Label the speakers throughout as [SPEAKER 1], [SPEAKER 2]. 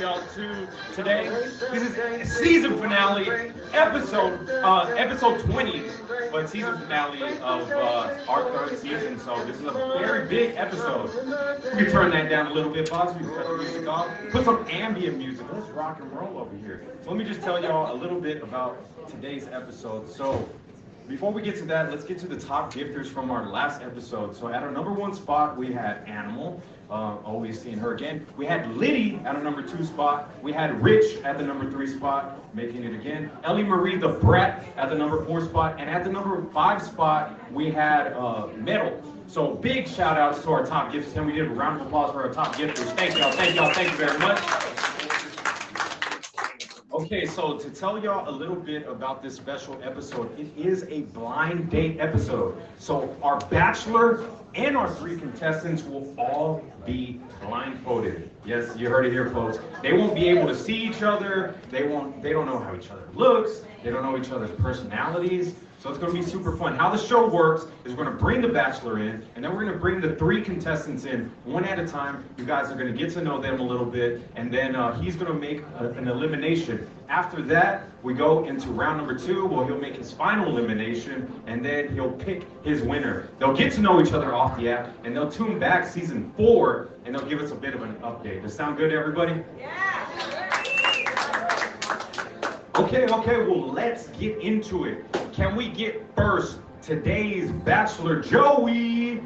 [SPEAKER 1] y'all to today. This is season finale, episode 20, but season finale of our third season. So this is a very big episode. We can turn that down a little bit, boss. We can cut the music off. Put some ambient music. Let's rock and roll over here. So let me just tell y'all a little bit about today's episode. So before we get to that, let's get to the top gifters from our last episode. So at our number 1 spot, we had Animal. Always seeing her again. We had Liddy at our number 2 spot. We had Rich at the number 3 spot, making it again. Ellie Marie the Brat at the number 4 spot. And at the number 5 spot, we had Metal. So big shout outs to our top gifters. Can we give a round of applause for our top gifters? Thank y'all, thank y'all, thank you very much. Okay, so to tell y'all a little bit about this special episode, it is a blind date episode. So our bachelor and our 3 contestants will all be blindfolded. Yes, you heard it here, folks. They won't be able to see each other. They don't know how each other looks. They don't know each other's personalities. So it's going to be super fun. How the show works is we're going to bring the bachelor in, and then we're going to bring the 3 contestants in one at a time. You guys are going to get to know them a little bit, and then he's going to make an elimination. After that, we go into round number 2, where he'll make his final elimination, and then he'll pick his winner. They'll get to know each other off the app, and they'll tune back season 4, and they'll give us a bit of an update. Does that sound good to everybody?
[SPEAKER 2] Yeah.
[SPEAKER 1] Okay, well, let's get into it. Can we get first today's bachelor, Joey?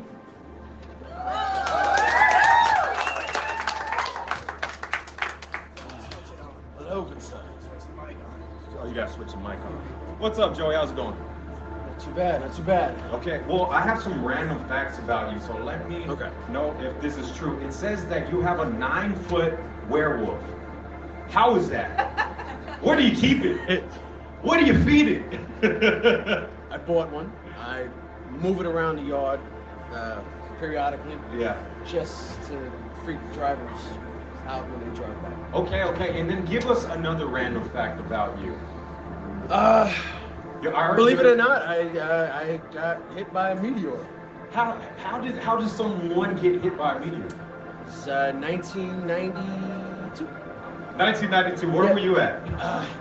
[SPEAKER 3] Hello, good stuff.
[SPEAKER 1] Oh, you gotta switch the mic on. What's up, Joey? How's it going?
[SPEAKER 3] Not too bad, not too bad.
[SPEAKER 1] Okay, well, I have some random facts about you, so let me know if this is true. It says that you have a 9-foot werewolf. How is that? Where do you keep it? Where do you feed it?
[SPEAKER 3] I bought one. I move it around the yard periodically.
[SPEAKER 1] Yeah.
[SPEAKER 3] Just to freak drivers out when they drive by.
[SPEAKER 1] Okay, and then give us another random fact about you.
[SPEAKER 3] Believe it or not, I got hit by a meteor.
[SPEAKER 1] How did someone get hit by a meteor?
[SPEAKER 3] It's 1992.
[SPEAKER 1] 1992. Where were you at?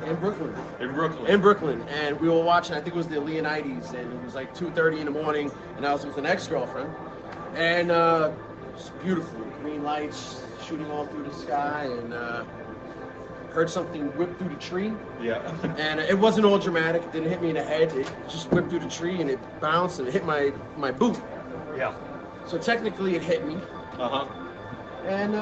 [SPEAKER 3] In Brooklyn.
[SPEAKER 1] In Brooklyn.
[SPEAKER 3] And we were watching. I think it was the Leonidas, and it was like 2:30 in the morning, and I was with an ex-girlfriend, and it's beautiful, green lights shooting all through the sky, and heard something whip through the tree.
[SPEAKER 1] Yeah.
[SPEAKER 3] And it wasn't all dramatic. It didn't hit me in the head. It just whipped through the tree, and it bounced and it hit my boot.
[SPEAKER 1] Yeah.
[SPEAKER 3] So technically, it hit me. And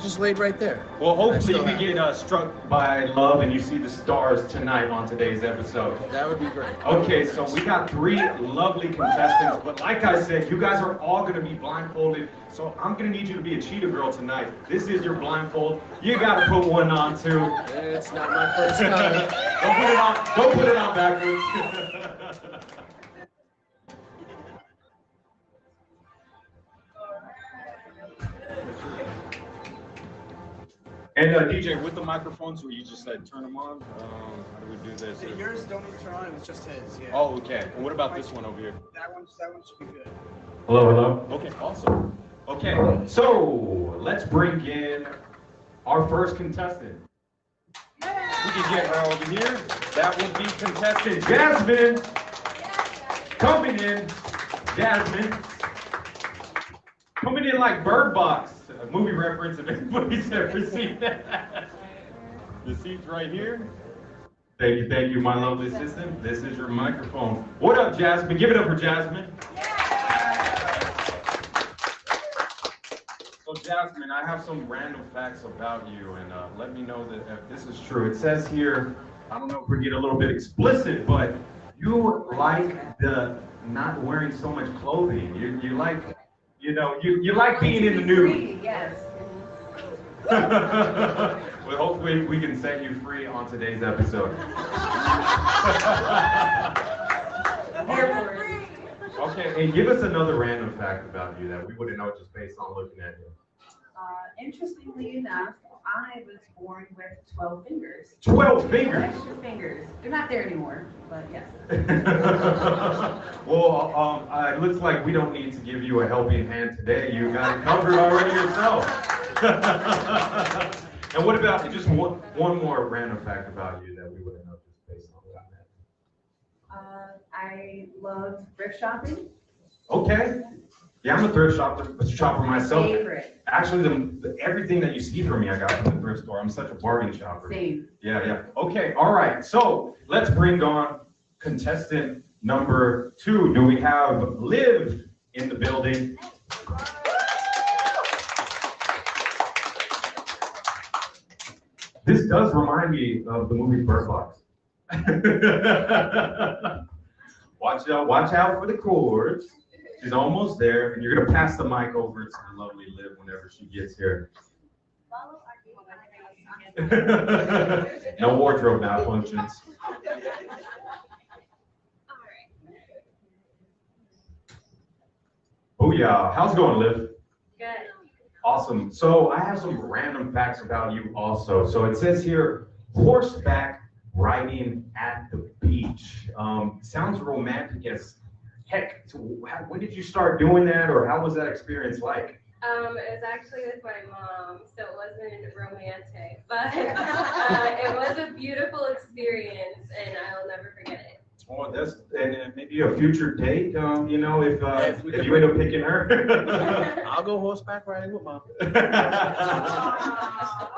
[SPEAKER 3] just laid right there.
[SPEAKER 1] Well, hopefully you get struck by love and you see the stars tonight on today's episode.
[SPEAKER 3] That would be great.
[SPEAKER 1] Okay, so we got 3 lovely contestants, but like I said, you guys are all going to be blindfolded, so I'm going to need you to be a cheetah girl tonight. This is your blindfold. You got to put one on, too.
[SPEAKER 3] It's not my first time.
[SPEAKER 1] Don't put it on backwards. And DJ, with the microphones, where you just said turn them on, how do we do this?
[SPEAKER 4] Yours don't need to turn on, it's just his. Yeah.
[SPEAKER 1] Oh, okay. And what about this one over here?
[SPEAKER 4] That one should be good.
[SPEAKER 1] Hello. Okay, awesome. Okay, so let's bring in our first contestant. We can get her over here. That would be contestant Jasmine. Coming in, Jasmine. Coming in like Bird Box. A movie reference if anybody's ever seen that. The seat's right here. Thank you, my lovely assistant. This is your microphone. What up, Jasmine? Give it up for Jasmine. Yeah. So, Jasmine, I have some random facts about you, and let me know that if this is true. It says here, I don't know if we get a little bit explicit, but you like the not wearing so much clothing. You like. You know, you like being in the nude.
[SPEAKER 2] Yes.
[SPEAKER 1] Well, hopefully we can set you free on today's episode. Okay, and give us another random fact about you that we wouldn't know just based on looking at you.
[SPEAKER 2] Interestingly enough, I was born with 12 fingers.
[SPEAKER 1] 12 fingers?
[SPEAKER 2] Extra fingers. They're not there anymore, but yes.
[SPEAKER 1] Well, it looks like we don't need to give you a helping hand today. You got it covered already yourself. And what about just one more random fact about you that we wouldn't know just based on that?
[SPEAKER 2] I love thrift shopping.
[SPEAKER 1] Okay. Yeah, I'm a thrift shopper myself.
[SPEAKER 2] Favorite.
[SPEAKER 1] Actually, everything that you see from me, I got from the thrift store. I'm such a bargain shopper.
[SPEAKER 2] Same.
[SPEAKER 1] Yeah. Okay, all right. So let's bring on contestant number 2. Do we have Liv in the building? This does remind me of the movie Bird Box. Watch out for the cords. She's almost there, and you're gonna pass the mic over to the lovely Liv whenever she gets here. No wardrobe malfunctions. Oh yeah, how's it going, Liv?
[SPEAKER 5] Good.
[SPEAKER 1] Awesome. So I have some random facts about you also. So it says here, horseback riding at the beach. Sounds romantic as heck. So when did you start doing that, or how was that experience like?
[SPEAKER 5] It was actually with my mom, so it wasn't romantic, but it was a beautiful experience, and I'll never forget it.
[SPEAKER 1] Oh, that's and maybe a future date. You know, if you end up picking her.
[SPEAKER 3] I'll go horseback riding with mom.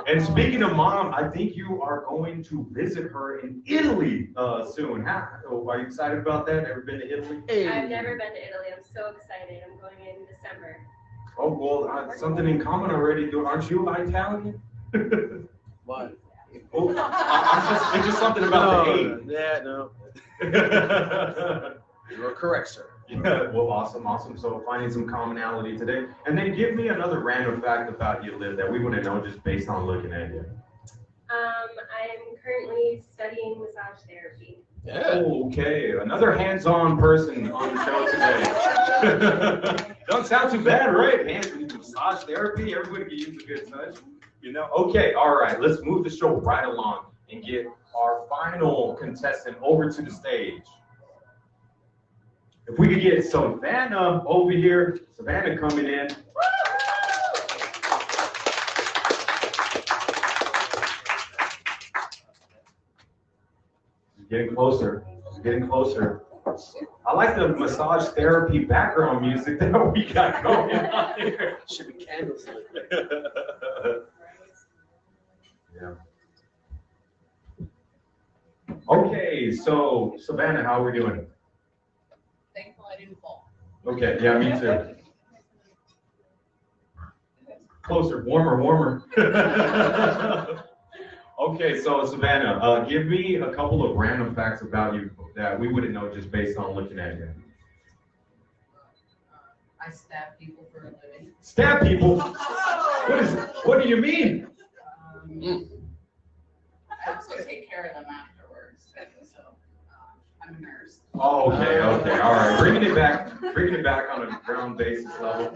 [SPEAKER 1] And speaking of mom, I think you are going to visit her in Italy soon. Are you excited about that? Ever been to Italy?
[SPEAKER 3] Hey.
[SPEAKER 5] I've never been to Italy. I'm so excited. I'm going in December.
[SPEAKER 1] Oh well, something in common already. Aren't you Italian?
[SPEAKER 3] What?
[SPEAKER 1] Oh, it's just something about the age.
[SPEAKER 3] Yeah, no. You're correct, sir.
[SPEAKER 1] Yeah, well, awesome. So finding some commonality today. And then give me another random fact about you, Liv, that we wouldn't know just based on looking at you.
[SPEAKER 5] I'm currently studying massage therapy.
[SPEAKER 3] Yeah.
[SPEAKER 1] Okay, another hands-on person on the show today. Don't sound too bad, right? Massage therapy, everybody can use a good touch. You know? Okay, all right, let's move the show right along and get our final contestant over to the stage. If we could get Savannah over here, Savannah coming in. Getting closer, getting closer. I like the massage therapy background music that we got going on here.
[SPEAKER 3] Should be candles.
[SPEAKER 1] Yeah. Okay, so Savannah, how are we doing?
[SPEAKER 6] Thankful I didn't fall.
[SPEAKER 1] Okay, yeah, me too. Closer, warmer. Okay, so Savannah, give me a couple of random facts about you that we wouldn't know just based on looking at you.
[SPEAKER 6] I stab people for a living.
[SPEAKER 1] Stab people? What do you mean?
[SPEAKER 6] I also take care of them afterwards. So I'm a nurse.
[SPEAKER 1] Oh, okay, all right. Bringing it back on a ground basis level.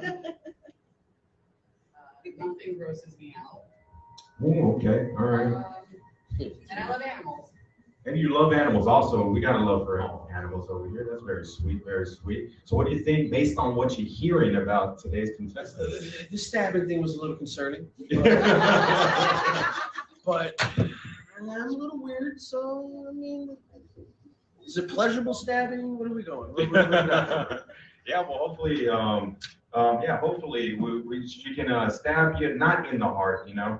[SPEAKER 6] Nothing grosses me out.
[SPEAKER 1] Oh, okay, all right.
[SPEAKER 6] And I love animals.
[SPEAKER 1] And you love animals also. We got a love for animals over here. That's very sweet, very sweet. So what do you think based on what you're hearing about today's contestant?
[SPEAKER 3] The stabbing thing was a little concerning. But I'm a little weird, so I mean, is it pleasurable stabbing? What are we going?
[SPEAKER 1] Yeah, well, hopefully, she can stab you, not in the heart, you know.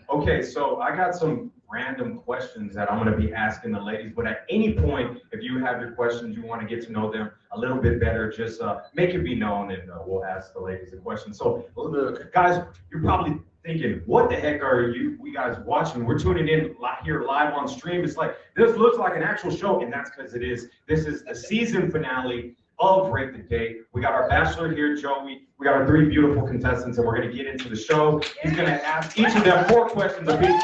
[SPEAKER 1] Okay, so I got some random questions that I'm going to be asking the ladies, but at any point, if you have your questions, you want to get to know them a little bit better, just make it be known, and we'll ask the ladies the question. So, guys, you're probably thinking, what the heck are you guys watching? We're tuning in here live on stream. It's like, this looks like an actual show, and that's because it is. This is the season finale of Rate the Date. We got our bachelor here, Joey. We got our 3 beautiful contestants, and we're going to get into the show. He's going to ask each of them 4 questions apiece.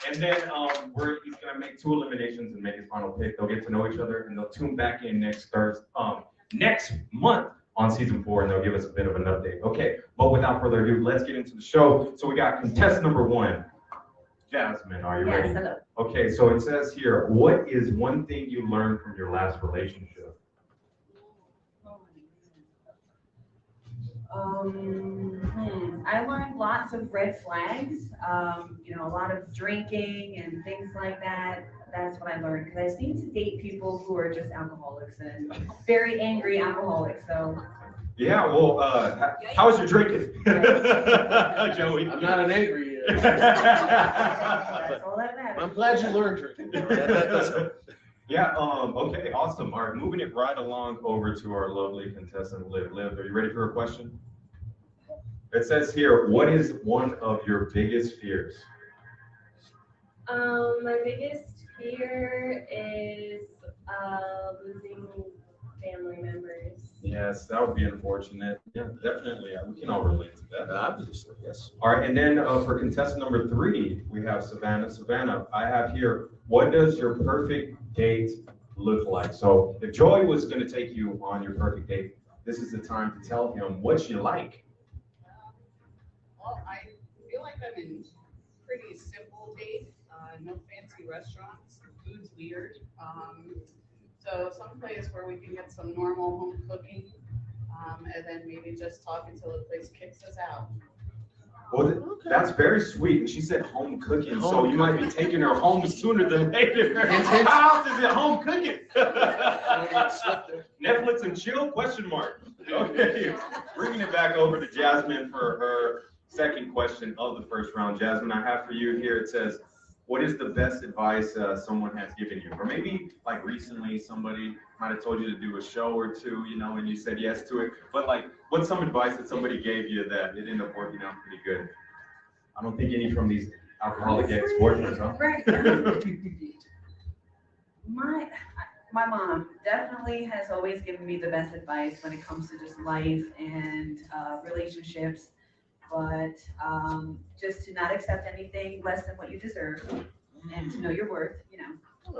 [SPEAKER 1] And then he's going to make 2 eliminations and make his final pick. They'll get to know each other, and they'll tune back in next month on season 4, and they'll give us a bit of an update. Okay, but without further ado, let's get into the show. So we got contestant number 1. Jasmine, are you ready?
[SPEAKER 2] Yes, hello.
[SPEAKER 1] Okay, so it says here, what is one thing you learned from your last relationship?
[SPEAKER 2] I learned lots of red flags. A lot of drinking and things like that. That's what I learned because I seem to date people who are just alcoholics and very angry alcoholics. So
[SPEAKER 1] Yeah, well, how was your drinking, Joey?
[SPEAKER 3] I'm not an angry.
[SPEAKER 2] that's all that matters.
[SPEAKER 3] I'm glad you learned drinking.
[SPEAKER 1] Yeah, okay, awesome. All right, moving it right along over to our lovely contestant, Liv. Liv, are you ready for a question? It says here, what is one of your biggest fears?
[SPEAKER 5] My biggest fear is losing family members.
[SPEAKER 1] Yes, that would be unfortunate. Yeah, definitely. We can all relate to that.
[SPEAKER 3] Obviously, yes.
[SPEAKER 1] All right, and then for contestant number 3, we have Savannah. Savannah, I have here, what does your perfect date look like? So if Joey was going to take you on your perfect date, this is the time to tell him what you like.
[SPEAKER 6] Well, I feel like I'm in pretty simple date. No fancy restaurants. Food's weird. So some place where we can get some normal home cooking, and then maybe just talk until the place kicks us out.
[SPEAKER 1] Well, that's very sweet. And she said home cooking, so you might be taking her home sooner than later. How else is it home cooking? Netflix and chill? Question mark. Okay, bringing it back over to Jasmine for her second question of the first round. Jasmine, I have for you here, it says, what is the best advice someone has given you? Or maybe like recently somebody might have told you to do a show or two, and you said yes to it. But like, what's some advice that somebody gave you that it ended up working out pretty good? I don't think any from these alcoholic ex-boyfriends, huh?
[SPEAKER 2] Right. My mom definitely has always given me the best advice when it comes to just life and relationships. But just to not accept anything less than what you deserve and to know your worth,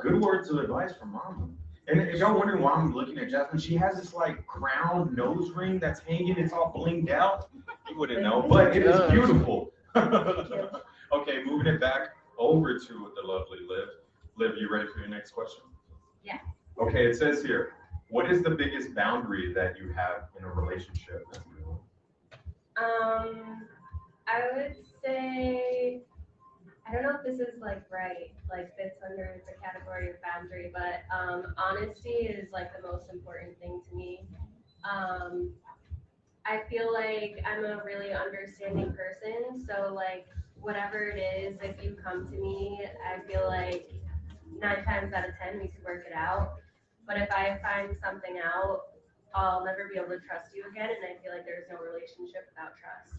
[SPEAKER 1] Good words of advice from Mama. And if y'all wondering why I'm looking at Jasmine, she has this like crown nose ring that's hanging, it's all blinged out. You wouldn't know, but it is beautiful. Okay, moving it back over to the lovely Liv. Liv, you ready for your next question?
[SPEAKER 2] Yeah.
[SPEAKER 1] Okay, it says here, what is the biggest boundary that you have in a relationship?
[SPEAKER 5] I would say, I don't know if this is like fits under the category of boundary, but honesty is like the most important thing to me. I feel like I'm a really understanding person, so like whatever it is, if you come to me, I feel like 9 times out of 10 we could work it out. But if I find something out, I'll never be able to trust you again, and I feel like there's no relationship without trust.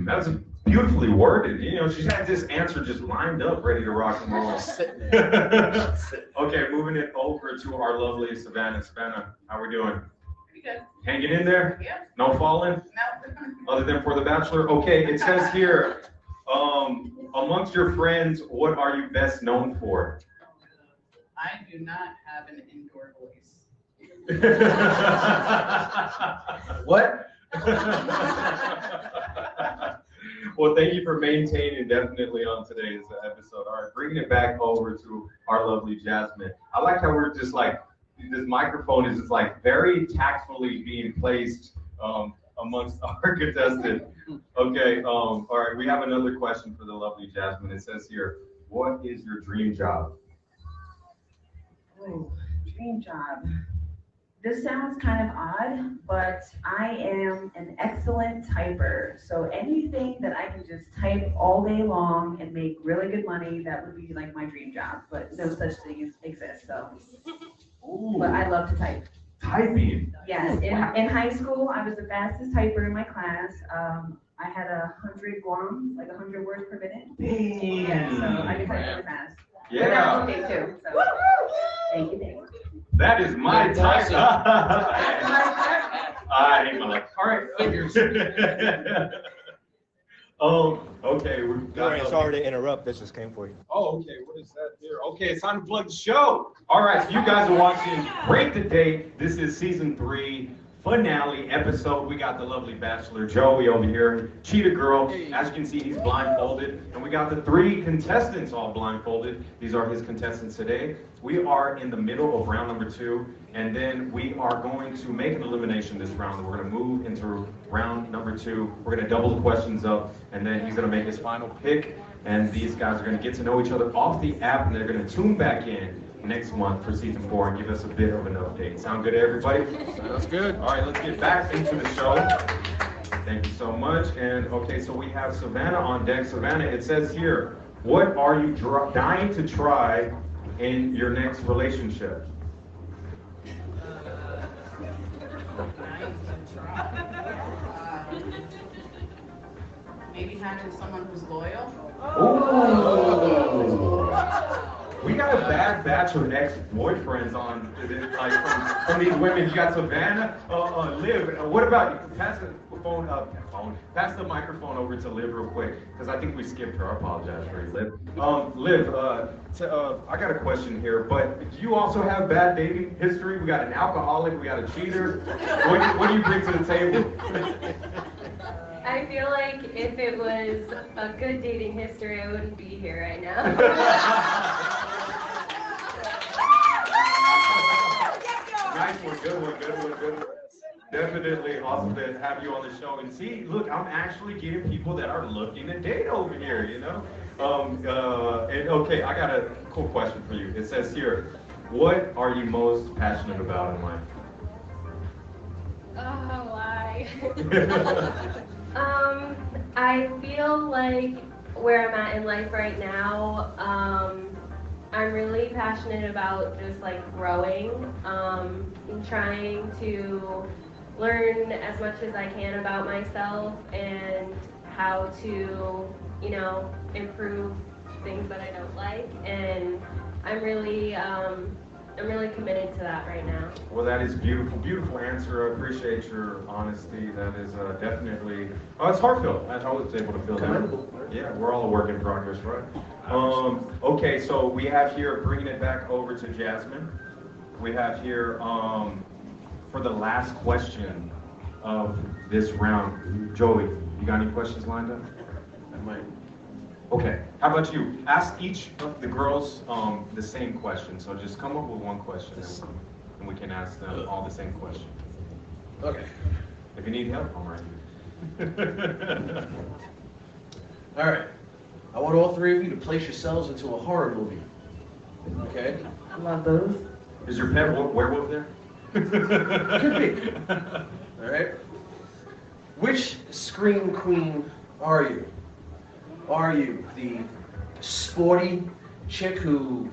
[SPEAKER 1] That's beautifully worded. She's had this answer just lined up, ready to rock and roll. Okay, moving it over to our lovely Savannah. Savannah, how we doing?
[SPEAKER 6] Pretty good.
[SPEAKER 1] Hanging in there?
[SPEAKER 6] Yeah.
[SPEAKER 1] No falling?
[SPEAKER 6] No.
[SPEAKER 1] Other than for the Bachelor? Okay, it says here, amongst your friends, what are you best known for?
[SPEAKER 6] I do not have an indoor voice.
[SPEAKER 1] What? Well, thank you for maintaining definitely on today's episode. All right, bringing it back over to our lovely Jasmine. I like how we're just like, this microphone is just like very tactfully being placed amongst our contestants. Okay, all right, we have another question for the lovely Jasmine. It says here, what is your dream job?
[SPEAKER 2] Oh, dream job. This sounds kind of odd, but I am an excellent typer. So anything that I can just type all day long and make really good money, that would be like my dream job. But no such thing exists. So,
[SPEAKER 1] Ooh,
[SPEAKER 2] but I love to type.
[SPEAKER 1] typing.
[SPEAKER 2] Yes, in high school, I was the fastest typer in my class. I had 100 guams, like 100 words per minute.
[SPEAKER 1] Dang.
[SPEAKER 2] Yeah, so I can type really fast. But
[SPEAKER 1] Yeah.
[SPEAKER 2] that's okay too. So, thank you.
[SPEAKER 1] That is my type. I hate my life. All right. Okay.
[SPEAKER 7] Sorry to interrupt. This just came for you.
[SPEAKER 1] Oh, okay. What is that here? Okay, it's time to plug the show. All right, so you guys are watching Break the Date. This is season 3, finale episode. We got the lovely Bachelor Joey over here, Cheetah Girl.
[SPEAKER 3] Hey.
[SPEAKER 1] As you can see, he's blindfolded. And we got the 3 contestants all blindfolded. These are his contestants today. We are in the middle of round number 2. And then we are going to make an elimination this round. We're going to move into round number 2. We're going to double the questions up. And then he's going to make his final pick. And these guys are going to get to know each other off the app. And they're going to tune back in next month for season 4 and give us a bit of an update. Sound good to everybody?
[SPEAKER 3] Sounds good.
[SPEAKER 1] All right, let's get back into the show. Thank you so much. And okay, so we have Savannah on deck. Savannah, it says here, what are you dying to try in your next relationship?
[SPEAKER 6] Maybe having someone who's loyal.
[SPEAKER 1] Oh. We got a bad batch of ex-boyfriends on, like from these women. You got Savannah, Liv. What about you? Pass the phone up. Pass the microphone over to Liv real quick, because I think we skipped her. I apologize for you, Liv. Liv, I got a question here, but do you also have bad dating history? We got an alcoholic, we got a cheater. What do you bring to the table?
[SPEAKER 5] I feel like if it was a good dating history, I wouldn't be here right now.
[SPEAKER 1] Nice one, good one. Definitely awesome to have you on the show. And see, look, I'm actually getting people that are looking to date over here, you know? And okay, I got a cool question for you. It says here, what are you most passionate about in life?
[SPEAKER 5] Oh, why? I feel like where I'm at in life right now, I'm really passionate about just like growing, and trying to learn as much as I can about myself and how to, you know, improve things that I don't like. And I'm really committed to that right now.
[SPEAKER 1] Well, that is beautiful, beautiful answer. I appreciate your honesty. That is definitely, it's heartfelt. I was able to feel that. Yeah, we're all a work in progress, right? Okay, so we have here, bringing it back over to Jasmine. We have here, for the last question of this round, Joey, you got any questions lined up?
[SPEAKER 3] I might.
[SPEAKER 1] Okay, how about you? Ask each of the girls the same question. So just come up with one question and we can ask them all the same question.
[SPEAKER 3] Okay.
[SPEAKER 1] If you need help, I'm right here.
[SPEAKER 3] All right. I want all 3 of you to place yourselves into a horror movie. Okay?
[SPEAKER 2] I love those.
[SPEAKER 1] Is your pet werewolf there?
[SPEAKER 3] Could be. All right. Which scream queen are you? Are you the sporty chick who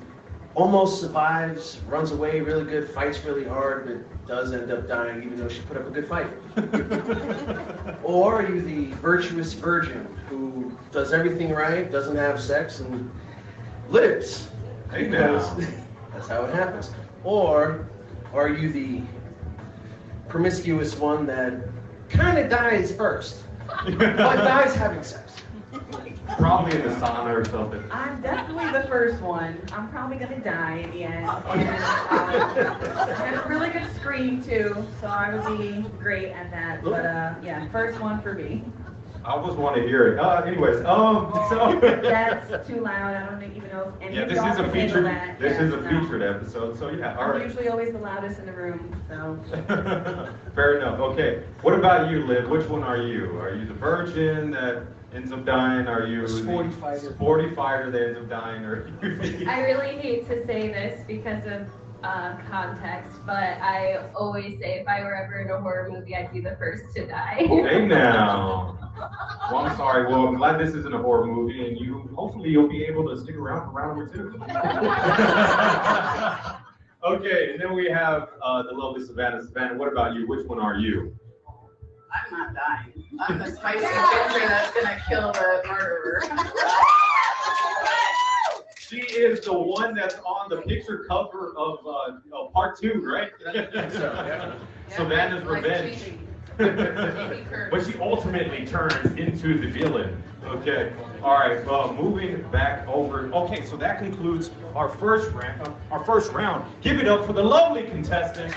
[SPEAKER 3] almost survives, runs away really good, fights really hard, but does end up dying even though she put up a good fight? Or are you the virtuous virgin who does everything right, doesn't have sex, and lives?
[SPEAKER 1] Hey now.
[SPEAKER 3] That's how it happens. Or are you the promiscuous one that kind of dies first, but dies having sex?
[SPEAKER 1] Probably in the sauna or something.
[SPEAKER 2] I'm definitely the first one. I'm probably gonna die in the end. And I have a really good scream too, so I would be great at that. But yeah, first one for me.
[SPEAKER 1] I always want to hear it. Anyways, so
[SPEAKER 2] That's too loud. I don't even know if any
[SPEAKER 1] yeah,
[SPEAKER 2] of
[SPEAKER 1] this
[SPEAKER 2] y'all
[SPEAKER 1] is a
[SPEAKER 2] can handle
[SPEAKER 1] featured.
[SPEAKER 2] that.
[SPEAKER 1] This is a
[SPEAKER 2] No.
[SPEAKER 1] featured episode. So yeah, all
[SPEAKER 2] I'm
[SPEAKER 1] right.
[SPEAKER 2] usually always the loudest in the room, so.
[SPEAKER 1] Fair enough. Okay. What about you, Liv? Which one are you? Are you the virgin that ends up dying? Are you
[SPEAKER 3] Sporty
[SPEAKER 1] the
[SPEAKER 3] fighter.
[SPEAKER 1] sporty fighter that ends up dying? Or are you
[SPEAKER 5] I really hate to say this because of context, but I always say if I were ever in a horror movie, I'd be the first to die.
[SPEAKER 1] Hey now. Well, I'm sorry. Well, I'm glad this isn't a horror movie, and hopefully you'll be able to stick around for round number 2. Okay, and then we have the lovely Savannah. Savannah, what about you? Which one are you?
[SPEAKER 6] I'm not dying. I'm the spicy ginger that's gonna kill the murderer.
[SPEAKER 1] She is the one that's on the picture cover of part 2, right? Savannah's
[SPEAKER 6] Like
[SPEAKER 1] Revenge.
[SPEAKER 6] cheating.
[SPEAKER 1] But she ultimately turns into the villain. Okay. All right. Moving back over. Okay. So that concludes our first round. Give it up for the lovely contestant.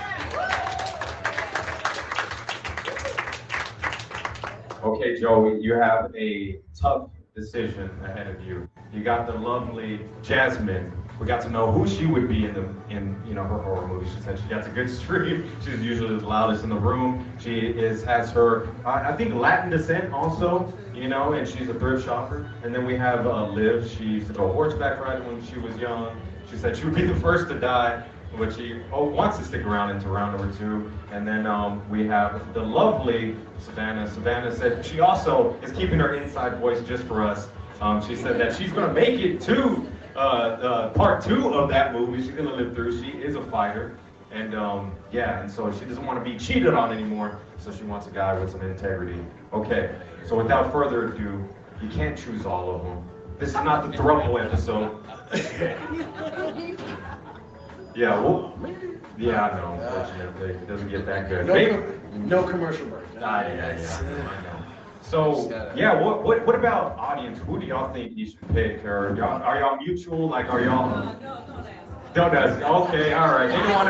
[SPEAKER 1] Okay, Joey, you have a tough decision ahead of you. You got the lovely Jasmine. We got to know who she would be in her horror movie. She said she gets a good stream. She's usually the loudest in the room. She has her I think Latin descent also, and she's a thrift shopper. And then we have Liv. She used to go horseback riding when she was young. She said she would be the first to die, but she wants to stick around into round number 2. And then we have the lovely Savannah. Savannah said she also is keeping her inside voice just for us. She said that she's going to make it to part 2 of that movie. She's going to live through. She is a fighter. And and so she doesn't want to be cheated on anymore. So she wants a guy with some integrity. Okay, so without further ado, you can't choose all of them. This is not the Thruple episode. Yeah, well, I know, unfortunately. It doesn't get that good.
[SPEAKER 3] No commercial break.
[SPEAKER 1] I know. So, what about audience? Who do y'all think you should pick? Or are y'all mutual? Like, are y'all? Don't ask. Okay, all right. They don't want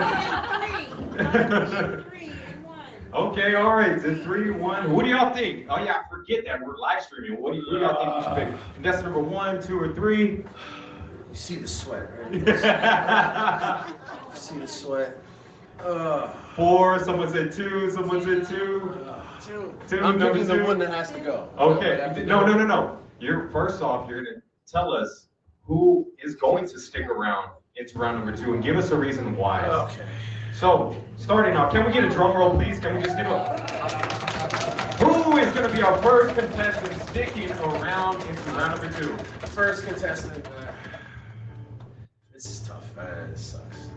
[SPEAKER 1] to.
[SPEAKER 8] 3, 1.
[SPEAKER 1] Okay, all right. It's 3, 1. Who do y'all think? Oh yeah, I forget that we're live streaming. Who do y'all think you should pick? That's number 1, 2, or 3.
[SPEAKER 3] You see the sweat, right? You see the sweat.
[SPEAKER 1] 4. Someone said 2. Someone said 2. 2.
[SPEAKER 3] I'm
[SPEAKER 1] number
[SPEAKER 3] picking
[SPEAKER 1] 2.
[SPEAKER 3] the one that has to go.
[SPEAKER 1] Okay. No. You're first off. You're gonna tell us who is going to stick around into round number 2 and give us a reason why.
[SPEAKER 3] Okay.
[SPEAKER 1] So, starting off, can we get a drum roll, please? Can we just give a... Who is going to be our first contestant sticking around into round number 2?
[SPEAKER 3] First contestant. This is tough. This sucks.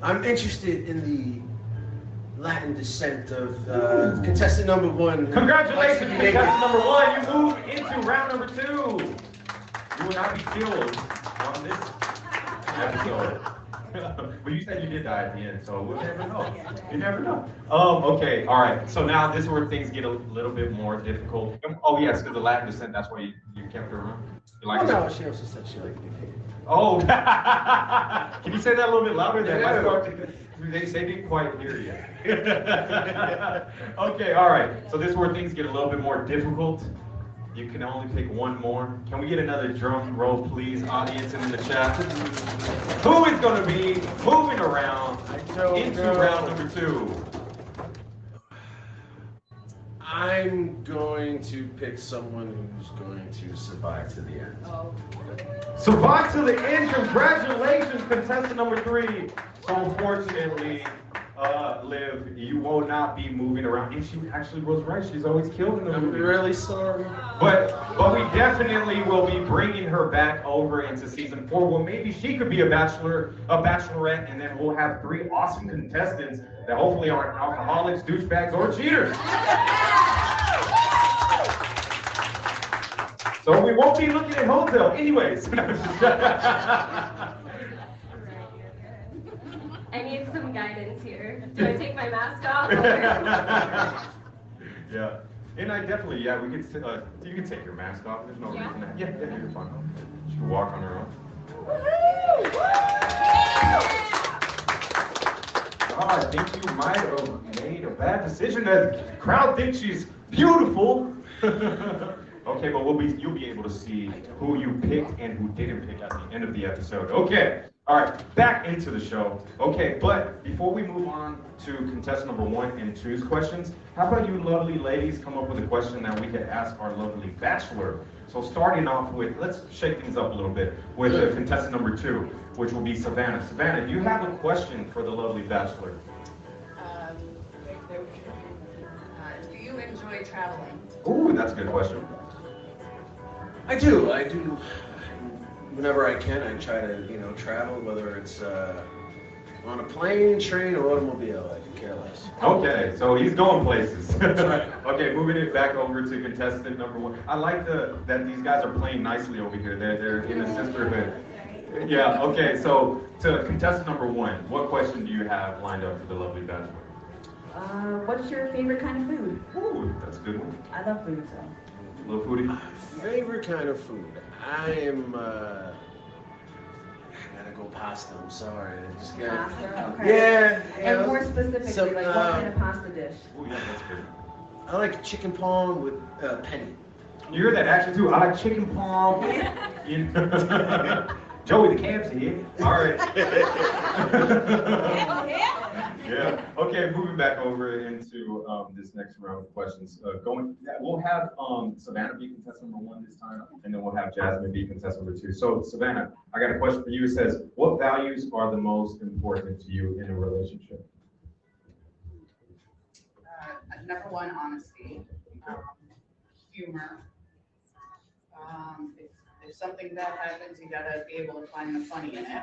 [SPEAKER 3] I'm interested in the Latin descent of contestant number 1.
[SPEAKER 1] Congratulations, contestant number 1. You move into round number 2. You will not be killed on this episode. But you said you did die at the end, so we'll never know. You never know. Okay, all right. So now this is where things get a little bit more difficult. Oh yes, because the Latin descent, that's why you kept her around? You like
[SPEAKER 3] no, she also said she liked me.
[SPEAKER 1] Oh, can you say that a little bit louder? They didn't quite hear you. Okay, all right. So this is where things get a little bit more difficult. You can only pick one more. Can we get another drum roll, please, audience in the chat? Who is going to be moving around into round number 2?
[SPEAKER 3] I'm going to pick someone who's going to survive to the end.
[SPEAKER 1] Survive to the end. Congratulations, contestant number 3. So unfortunately, Liv, you will not be moving around. And she actually was right. She's always killed in the movie.
[SPEAKER 3] I'm really sorry.
[SPEAKER 1] But we definitely will be bringing her back over into season 4. Well, maybe she could be a bachelorette, and then we'll have 3 awesome contestants that hopefully aren't alcoholics, douchebags, or cheaters. So we won't be looking at hotel. Anyways.
[SPEAKER 5] I need some guidance here. Do I take my mask off?
[SPEAKER 1] Yeah. And I definitely, we can, you can take your mask off. There's no reason to. Yeah, you're fine. She can walk on her own. I think you might have made a bad decision. The crowd thinks she's beautiful. Okay, but you'll be able to see who you picked and who didn't pick at the end of the episode. Okay, all right, back into the show. Okay, but before we move on to contestant number 1 and 2's questions, how about you lovely ladies come up with a question that we could ask our lovely bachelor? So starting off with, let's shake things up a little bit with contestant number 2, which will be Savannah. Savannah, do you have a question for the lovely bachelor?
[SPEAKER 6] Do you enjoy traveling?
[SPEAKER 1] Ooh, that's a good question.
[SPEAKER 3] I do. Whenever I can, I try to, travel, whether it's on a plane, train, or automobile. I could care less.
[SPEAKER 1] Okay, so he's going places.
[SPEAKER 3] That's right.
[SPEAKER 1] Okay, moving it back over to contestant number 1. I like that these guys are playing nicely over here. They're in a sisterhood. Yeah. Okay, so to contestant number 1, what question do you have lined up for the lovely bachelor?
[SPEAKER 2] What's your favorite kind of food?
[SPEAKER 1] Ooh, that's a good one.
[SPEAKER 2] I love food, so.
[SPEAKER 1] Little foodie.
[SPEAKER 3] Favorite kind of food? I am. I gotta gotta go pasta. I'm sorry. I just gotta.
[SPEAKER 2] Pasta, okay.
[SPEAKER 3] Yeah.
[SPEAKER 2] And more specifically,
[SPEAKER 3] some,
[SPEAKER 2] like what kind of pasta dish?
[SPEAKER 1] Oh yeah, that's good.
[SPEAKER 3] I like chicken parm with penny.
[SPEAKER 1] You heard that action too. I like chicken palm. You know? Joey the Cab's here. All right. Yeah. Okay. Moving back over into this next round of questions. We'll have Savannah be contestant number 1 this time, and then we'll have Jasmine be contestant number 2. So Savannah, I got a question for you. It says, what values are the most important to you in a relationship?
[SPEAKER 6] Number 1, honesty, humor. If something bad happens, you gotta be able to find the funny in it,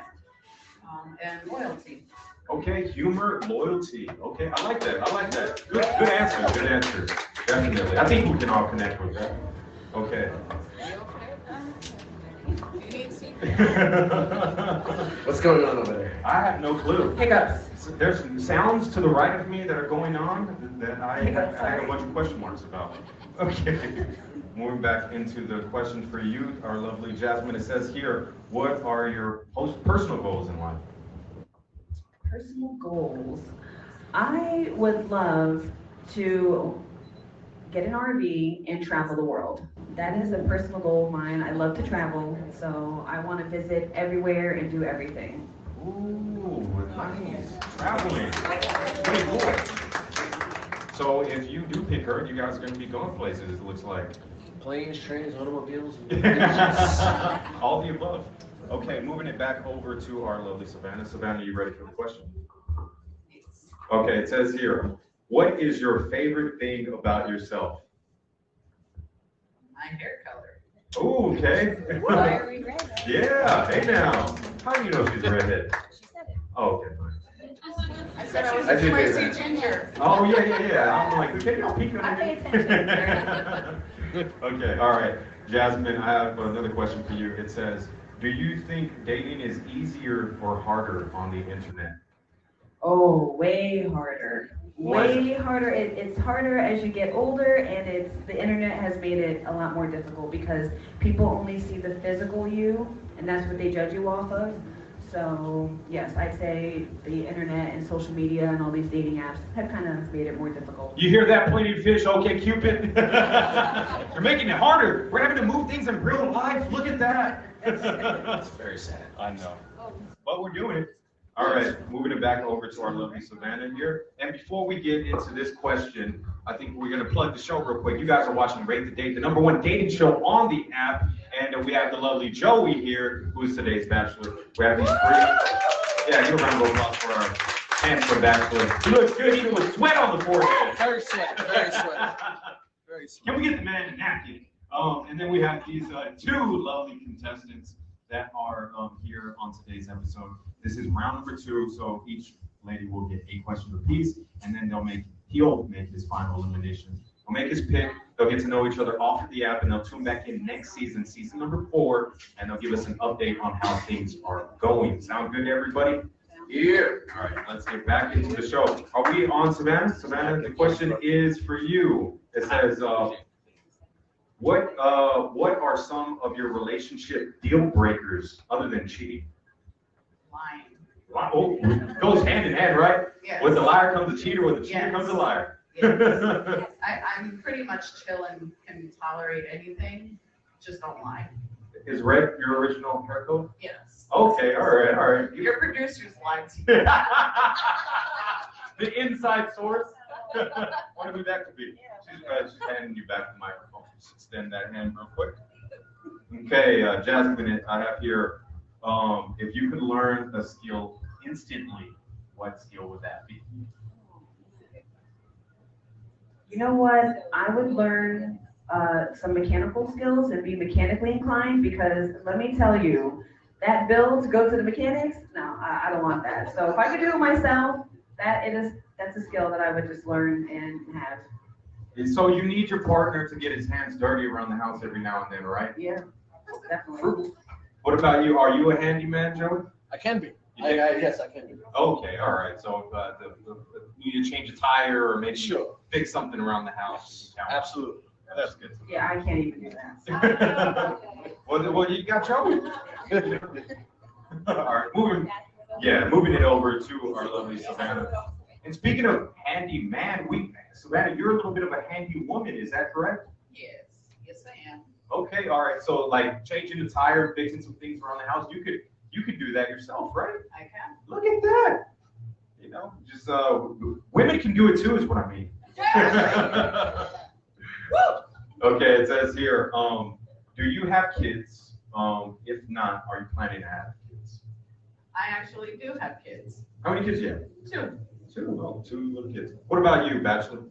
[SPEAKER 6] and loyalty.
[SPEAKER 1] Okay, humor, loyalty. Okay, I like that. I like that. Good answer. Good answer. Definitely. I think we can all connect with that. Okay.
[SPEAKER 3] What's going on over there?
[SPEAKER 1] I have no clue.
[SPEAKER 2] Hiccups.
[SPEAKER 1] So there's sounds to the right of me that are going on that I have a bunch of question marks about. Okay. Moving back into the question for you, our lovely Jasmine. It says here, what are your personal goals in life?
[SPEAKER 2] Personal goals. I would love to get an RV and travel the world. That is a personal goal of mine. I love to travel, so I want to visit everywhere and do everything.
[SPEAKER 1] Ooh, nice. Traveling. Pretty cool. So if you do pick her, you guys are going to be going places, it looks like.
[SPEAKER 3] Planes, trains, automobiles.
[SPEAKER 1] All the above. Okay, moving it back over to our lovely Savannah. Savannah, you ready for the question? Okay, it says here, what is your favorite thing about yourself?
[SPEAKER 6] My hair color.
[SPEAKER 1] Oh, okay.
[SPEAKER 5] Why are we red?
[SPEAKER 1] Yeah, hey now. How do you know she's a redhead?
[SPEAKER 5] She said it.
[SPEAKER 1] Oh, okay, fine.
[SPEAKER 6] I said I was
[SPEAKER 3] I
[SPEAKER 6] a
[SPEAKER 3] do
[SPEAKER 6] spicy
[SPEAKER 3] that.
[SPEAKER 6] ginger.
[SPEAKER 1] Oh, yeah. I'm like, okay, y'all peek
[SPEAKER 2] I pay
[SPEAKER 1] on
[SPEAKER 2] attention.
[SPEAKER 1] Okay, all right. Jasmine, I have another question for you. It says, do you think dating is easier or harder on the internet?
[SPEAKER 2] Oh, way harder.
[SPEAKER 1] Why is
[SPEAKER 2] Way harder. It's harder as you get older, and the internet has made it a lot more difficult because people only see the physical you, and that's what they judge you off of. So yes, I'd say the internet and social media and all these dating apps have kind of made it more difficult.
[SPEAKER 1] You hear that, plenty of fish? Okay, Cupid. You're making it harder. We're having to move things in real life. Look at that.
[SPEAKER 3] It's very sad.
[SPEAKER 1] I know. But we're doing it. All right, moving it back over to our lovely Savannah here. And before we get into this question, I think we're going to plug the show real quick. You guys are watching Rate the Date, the #1 dating show on the app. And we have the lovely Joey here, who is today's bachelor. We have these 3. Yeah, give a round of applause for our handsome bachelor. He looks good, even with sweat on the forehead.
[SPEAKER 3] Very sweat. Very sweat. Very sweat.
[SPEAKER 1] Can we get the man a napkin? And then we have these 2 lovely contestants that are here on today's episode. This is round number 2, so each lady will get 8 questions apiece, and then he'll make his final elimination. He'll make his pick. They'll get to know each other off of the app, and they'll tune back in next season, season number 4, and they'll give us an update on how things are going. Sound good to everybody? Yeah. All right, let's get back into the show. Are we on, Savannah? Savannah, the question is for you. It says, what are some of your relationship deal breakers other than cheating?
[SPEAKER 6] Lying.
[SPEAKER 1] Oh, goes hand in hand, right?
[SPEAKER 6] Yes.
[SPEAKER 1] With the liar comes the cheater, with the cheater comes the liar.
[SPEAKER 6] Yes. I'm pretty much chill and can tolerate anything, just don't lie.
[SPEAKER 1] Is red your original hair code?
[SPEAKER 6] Yes.
[SPEAKER 1] Okay, all right.
[SPEAKER 6] Your producers lied to you.
[SPEAKER 1] The inside source. What would that could be? She's handing you back the microphone. Just extend that hand real quick. Okay, Jasmine, I have here, if you could learn a skill instantly, what skill would that be?
[SPEAKER 2] You know what? I would learn some mechanical skills and be mechanically inclined, because let me tell you, that bill to go to the mechanics, no, I don't want that. So if I could do it myself, that's a skill that I would just learn and have.
[SPEAKER 1] So you need your partner to get his hands dirty around the house every now and then, right?
[SPEAKER 2] Yeah, definitely.
[SPEAKER 1] What about you? Are you a handyman, Joey?
[SPEAKER 3] I can be.
[SPEAKER 1] Yes,
[SPEAKER 3] I can be.
[SPEAKER 1] Okay, all right. So you need to change a tire or maybe
[SPEAKER 3] Sure.
[SPEAKER 1] fix something around the house.
[SPEAKER 3] Absolutely.
[SPEAKER 1] That's good.
[SPEAKER 2] Yeah, I can't even do that.
[SPEAKER 1] Well, you got Joey. All right, moving it over to our lovely Savannah. And speaking of handy man, Savannah, you're a little bit of a handy woman, is that correct?
[SPEAKER 6] Yes, I am.
[SPEAKER 1] Okay, all right. So like changing the tire, fixing some things around the house, you could do that yourself, right?
[SPEAKER 6] I can.
[SPEAKER 1] Look at that. You know, just women can do it too, is what I mean. Okay, it says here, do you have kids? If not, are you planning to have kids?
[SPEAKER 6] I actually do have kids.
[SPEAKER 1] How many kids do you have?
[SPEAKER 6] Two.
[SPEAKER 1] Two little kids. What about you, Bachelor?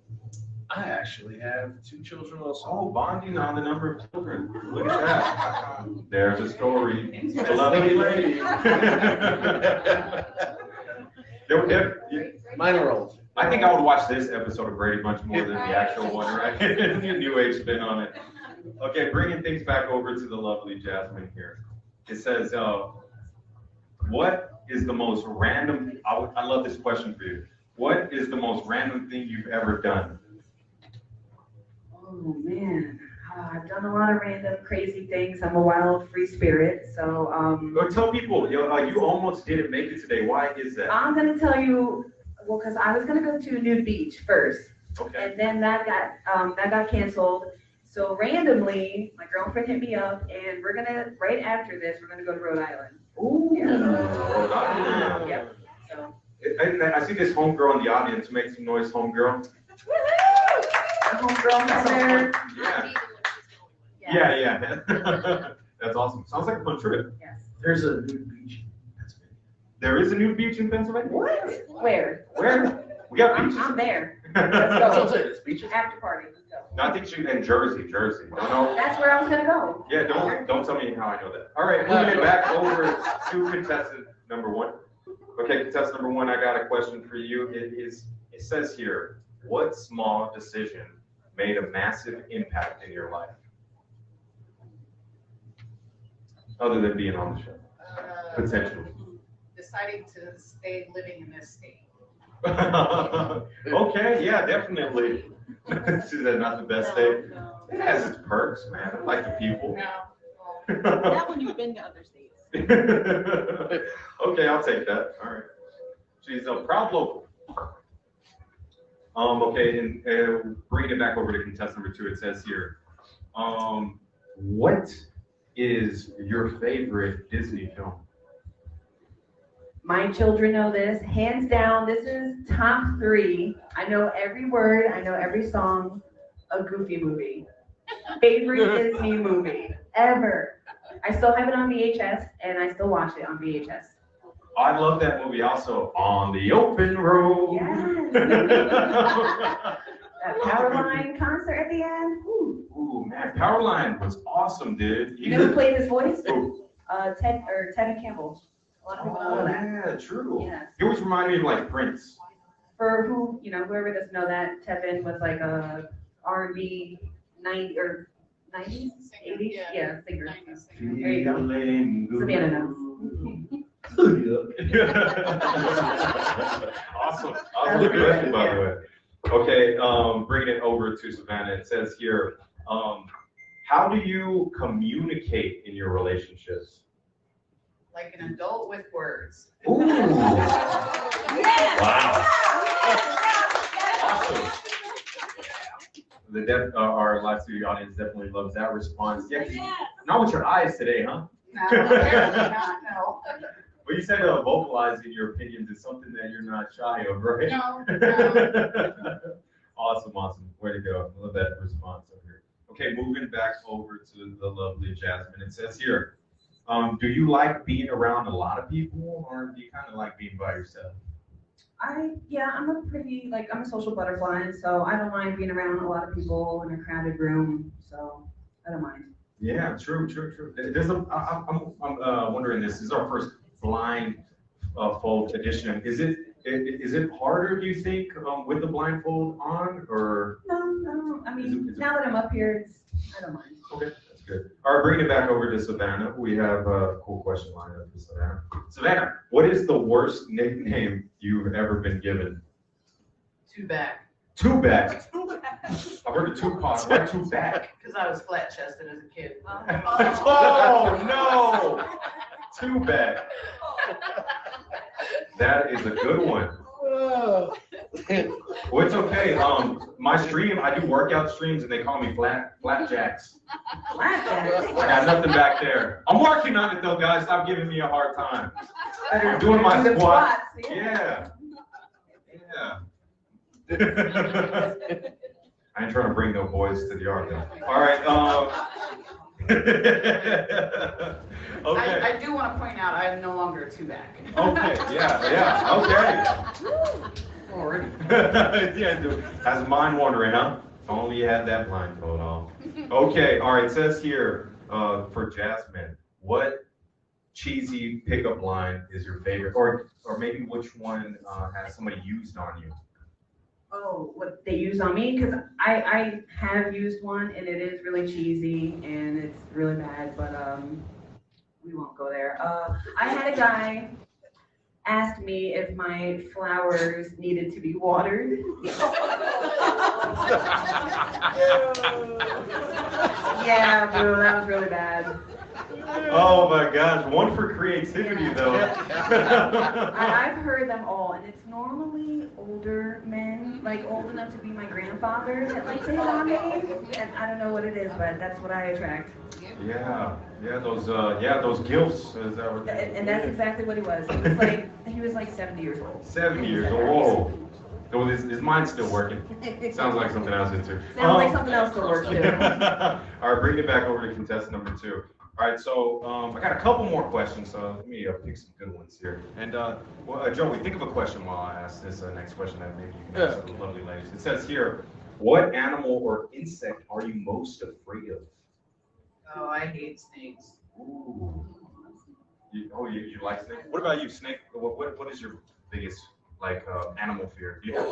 [SPEAKER 3] I actually have 2 children also.
[SPEAKER 1] Oh, bonding on the number of children. Look at that. There's a story. The lovely lady.
[SPEAKER 3] Mine are old.
[SPEAKER 1] I think I would watch this episode of Brady Bunch more than the actual one, right? The new age spin on it. Okay, bringing things back over to the lovely Jasmine here. It says, what is the most random, I love this question for you. What is the most random thing you've ever done?
[SPEAKER 2] Oh man, I've done a lot of random crazy things. I'm a wild free spirit, so
[SPEAKER 1] Tell people, you almost didn't make it today. Why is that?
[SPEAKER 2] I'm gonna tell you, well, because I was gonna go to a nude beach first,
[SPEAKER 1] Okay.
[SPEAKER 2] and then that got canceled. So randomly, my girlfriend hit me up, and we're gonna right after this, we're gonna go to Rhode Island.
[SPEAKER 1] Ooh.
[SPEAKER 2] Yeah.
[SPEAKER 1] Rhode Island.
[SPEAKER 2] Yep. So.
[SPEAKER 1] I see this homegirl in the audience. Make some noise, homegirl.
[SPEAKER 2] Homegirl there.
[SPEAKER 1] Yeah. That's awesome. Sounds like a fun trip.
[SPEAKER 2] Yes.
[SPEAKER 3] There's a new beach in Pennsylvania.
[SPEAKER 1] There is a new beach in Pennsylvania?
[SPEAKER 2] What? Where?
[SPEAKER 1] Where? We got beaches.
[SPEAKER 2] I'm there.
[SPEAKER 3] That's what I'm saying. It's beaches.
[SPEAKER 2] After party. Let's go.
[SPEAKER 1] No, I think she's in Jersey. Don't know.
[SPEAKER 2] That's where I was gonna go.
[SPEAKER 1] Yeah, don't tell me how I know that. All right, moving it back over to contestant number 1. Okay, contestant number 1, I got a question for you. It says here, what small decision made a massive impact in your life? Other than being on the show. Potentially.
[SPEAKER 6] Deciding to stay living in this state.
[SPEAKER 1] Okay, yeah, definitely. Is that not the best state? It has its perks, man. I like the people.
[SPEAKER 6] No.
[SPEAKER 8] That one you've been to other states.
[SPEAKER 1] Okay, I'll take that. All right. She's a proud local. Okay, and bringing it back over to contestant number 2, it says here, what is your favorite Disney film?
[SPEAKER 2] My children know this, hands down. This is top 3. I know every word. I know every song. A Goofy movie. Favorite Disney movie ever. I still have it on VHS, and I still watch it on VHS.
[SPEAKER 1] I love that movie also. On the Open Road.
[SPEAKER 2] Yes. That Powerline concert at the end.
[SPEAKER 1] Ooh, man, Powerline was awesome, dude.
[SPEAKER 2] You know who played his voice?
[SPEAKER 1] Who?
[SPEAKER 2] Tevin Campbell. A lot of people know that.
[SPEAKER 1] Yeah, true.
[SPEAKER 2] Yes.
[SPEAKER 1] He always reminded me of like Prince.
[SPEAKER 2] For whoever doesn't know that, Tevin was like a R&B 90s, 80s? Yeah, singer.
[SPEAKER 6] 90s singer.
[SPEAKER 2] There you go. Savannah knows.
[SPEAKER 1] Awesome. Good question, by the way. Okay, bringing it over to Savannah. It says here, how do you communicate in your relationships?
[SPEAKER 6] Like an adult with words.
[SPEAKER 1] Ooh. Wow. Awesome. Our live studio audience definitely loves that response. Yeah, not with your eyes today, huh?
[SPEAKER 6] No, apparently not, no.
[SPEAKER 1] Well, you said vocalizing your opinions is something that you're not shy of, right?
[SPEAKER 6] No.
[SPEAKER 1] Awesome. Way to go. I love that response over here. Okay, moving back over to the lovely Jasmine. It says here, do you like being around a lot of people, or do you kind of like being by yourself?
[SPEAKER 2] I'm a social butterfly, so I don't mind being around a lot of people in a crowded room, so I don't mind.
[SPEAKER 1] Yeah, true. I'm wondering this. This is our first blind fold edition. Is it harder, do you think, with the blindfold on, or?
[SPEAKER 2] No. I mean, now that I'm up here, I don't mind.
[SPEAKER 1] Okay, that's good. All right, bringing it back over to Savannah. We have a cool question lined up for Savannah. Savannah, what is the worst nickname you've ever been given?
[SPEAKER 6] Two back.
[SPEAKER 1] Two back. I've heard of Tupac. Why two back?
[SPEAKER 6] Because I was flat chested as a kid.
[SPEAKER 1] Oh no! Two back. That is a good one. Well, it's okay. My stream, I do workout streams, and they call me Flapjacks.
[SPEAKER 2] Flapjacks?
[SPEAKER 1] I got nothing back there. I'm working on it though, guys. Stop giving me a hard time. I'm doing my squats. Yeah. I ain't trying to bring no boys to the yard though. All right. Okay.
[SPEAKER 6] I do want to point out I am no longer a two-back.
[SPEAKER 1] Okay. Yeah. Okay. Already. Yeah, dude. Has mind wandering, huh? If only you had that blindfold on. Okay. All right. It says here for Jasmine, what cheesy pickup line is your favorite, or maybe which one has somebody used on you?
[SPEAKER 2] Oh, what they use on me? Because I have used one, and it is really cheesy, and it's really bad, but we won't go there. I had a guy ask me if my flowers needed to be watered. Yeah, bro, that was really bad.
[SPEAKER 1] Oh my gosh, one for creativity though.
[SPEAKER 2] I've heard them all, and it's normally older men, like old enough to be my grandfather, that like say my name, and I don't know what it is, but that's what I attract.
[SPEAKER 1] Yeah, those gifts. Is that what
[SPEAKER 2] And that's exactly what he was. He was like 70 years old.
[SPEAKER 1] 70 years old. Whoa. So is mine still working? Sounds like something else in too.
[SPEAKER 2] Sounds like something else still works too.
[SPEAKER 1] All right, bring it back over to contestant number 2. All right, so I got a couple more questions, so let me pick some good ones here. And Joey, think of a question while I ask this next question that maybe you can ask the lovely ladies. It says here, what animal or insect are you most afraid of?
[SPEAKER 6] Oh, I hate snakes.
[SPEAKER 1] Ooh. You like snakes? What about you, snake? What is your biggest animal fear? Do you have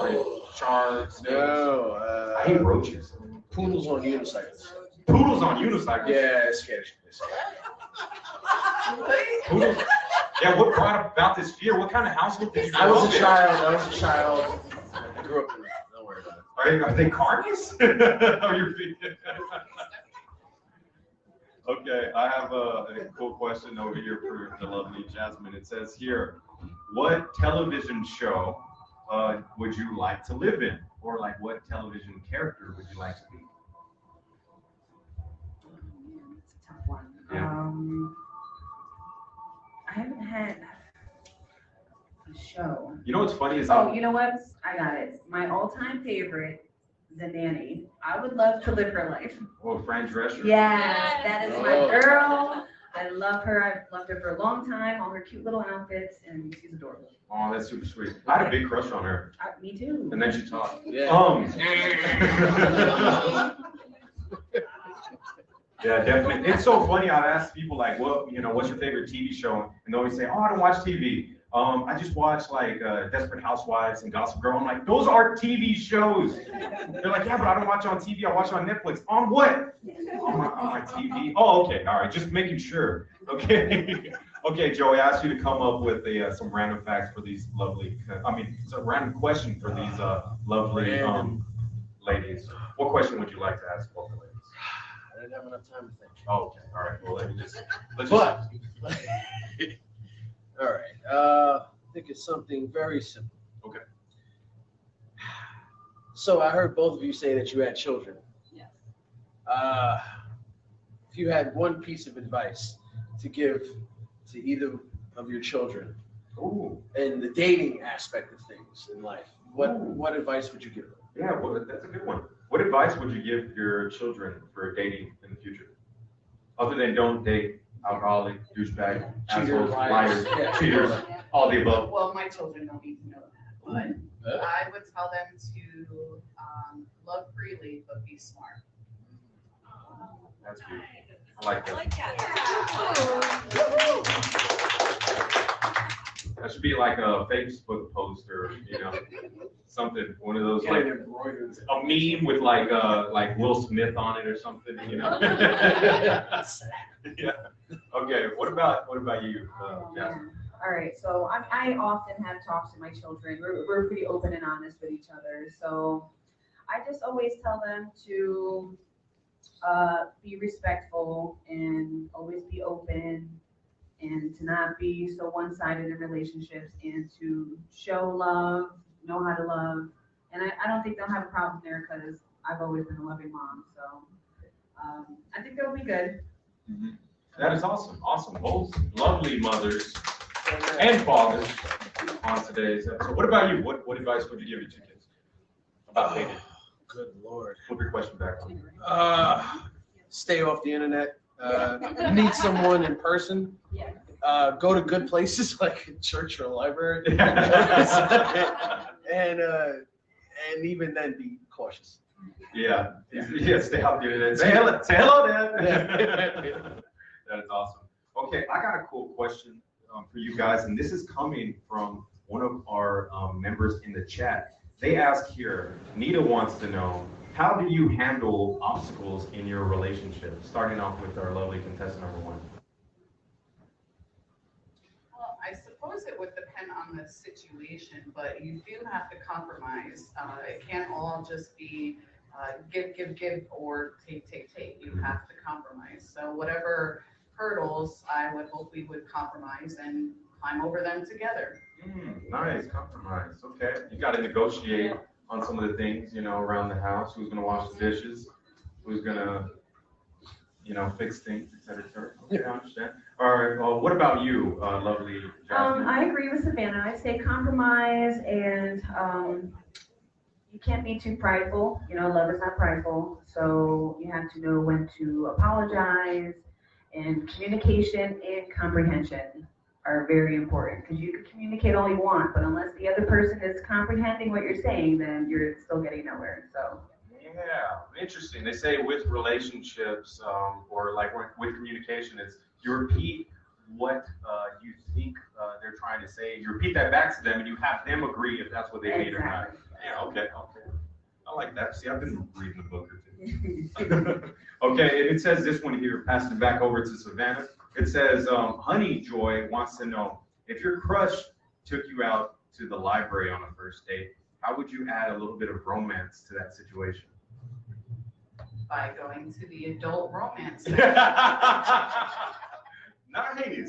[SPEAKER 1] sharks?
[SPEAKER 3] No.
[SPEAKER 1] I hate roaches.
[SPEAKER 3] Poodles on unicycles.
[SPEAKER 1] Poodles on unicycles?
[SPEAKER 3] Yeah, it's scary.
[SPEAKER 1] Poodles? Yeah, what brought about this fear? What kind of household did you grow
[SPEAKER 3] I was
[SPEAKER 1] up
[SPEAKER 3] a
[SPEAKER 1] in?
[SPEAKER 3] child. I grew up in it. Don't worry about it.
[SPEAKER 1] Are they carnies? Okay, I have a cool question over here for the lovely Jasmine. It says here, what television show would you like to live in? Or what television character would you like to be?
[SPEAKER 2] It's a tough one.
[SPEAKER 1] Yeah.
[SPEAKER 2] I haven't had a show.
[SPEAKER 1] You know what's funny is
[SPEAKER 2] Oh, you know what? I got it. My all-time favorite, The Nanny. I would love to live her life.
[SPEAKER 1] Oh, Fran Drescher.
[SPEAKER 2] Yeah, that is my girl. I love her. I've loved her for a long time. All her cute little outfits, and she's adorable.
[SPEAKER 1] Oh, that's super sweet. I had a big crush on her.
[SPEAKER 2] Me too.
[SPEAKER 1] And then she talked.
[SPEAKER 3] Yeah.
[SPEAKER 1] Yeah, definitely. It's so funny. I've asked people what's your favorite TV show? And they always say, oh, I don't watch TV. I just watch Desperate Housewives and Gossip Girl. I'm like, those are TV shows. They're like, yeah, but I don't watch it on TV. I watch it on Netflix. On what? On my TV. Oh, okay. All right. Just making sure. Okay. Okay, Joey, I asked you to come up with some random facts for these lovely. It's a random question for these lovely ladies. What question would you like to ask both the ladies?
[SPEAKER 3] I didn't have enough time to think.
[SPEAKER 1] Oh, okay. All right. Well, let's
[SPEAKER 3] All right. I think it's something very simple.
[SPEAKER 1] Okay.
[SPEAKER 3] So I heard both of you say that you had children.
[SPEAKER 6] Yes.
[SPEAKER 3] If you had one piece of advice to give to either of your children in the dating aspect of things in life, what advice would you give them?
[SPEAKER 1] Yeah, well, that's a good one. What advice would you give your children for dating in the future? Other than don't date alcoholic, douchebag, assholes, liars, cheaters, all the above.
[SPEAKER 6] Well, my children don't need to know that, but I would tell them to love freely but be smart.
[SPEAKER 1] That's beautiful. I like that. That should be like a Facebook poster, something. One of those a meme with like Will Smith on it or something, Yeah. Okay. What about you, Jasmine?
[SPEAKER 2] All right. So I often have talks to my children. We're pretty open and honest with each other. So I just always tell them to be respectful and always be open and to not be so one-sided in relationships and to show love, know how to love. And I don't think they'll have a problem there because I've always been a loving mom. So I think they'll be good.
[SPEAKER 1] Mm-hmm. That is awesome. Awesome. Both lovely mothers and fathers on today's episode. What about you? What advice would you give your two kids about dating?
[SPEAKER 3] Good Lord.
[SPEAKER 1] Flip your question back on.
[SPEAKER 3] Stay off the internet. Meet someone in person. Go to good places like a church or a library. and even then be cautious.
[SPEAKER 1] Yeah. Stay off the internet. Say hello, Dad. That is awesome. Okay, I got a cool question for you guys, and this is coming from one of our members in the chat. They ask here, Nita wants to know, how do you handle obstacles in your relationship? Starting off with our lovely contestant number one.
[SPEAKER 6] Well, I suppose it would depend on the situation, but you do have to compromise. It can't all just be give, or take. You have to compromise. So whatever hurdles, I would hope we would compromise and climb over them together.
[SPEAKER 1] Nice, compromise. Okay, you got to negotiate on some of the things, around the house. Who's going to wash the dishes? Who's going to, fix things, et cetera. Okay, I understand. All right, well, what about you, lovely Jasmine?
[SPEAKER 2] I agree with Savannah. I'd say compromise, and you can't be too prideful. Love is not prideful. So you have to know when to apologize, and communication and comprehension are very important, because you can communicate all you want, but unless the other person is comprehending what you're saying, then you're still getting nowhere. So
[SPEAKER 1] yeah, interesting. They say with relationships, or like with communication, it's you repeat what you think they're trying to say. You repeat that back to them, and you have them agree if that's what they need or not. Yeah, okay. I like that. See, I've been reading the book or two. Okay, it says this one here, passing it back over to Savannah. It says, Honey Joy wants to know, if your crush took you out to the library on a first date, how would you add a little bit of romance to that situation?
[SPEAKER 6] By going to the adult romance
[SPEAKER 1] Nice,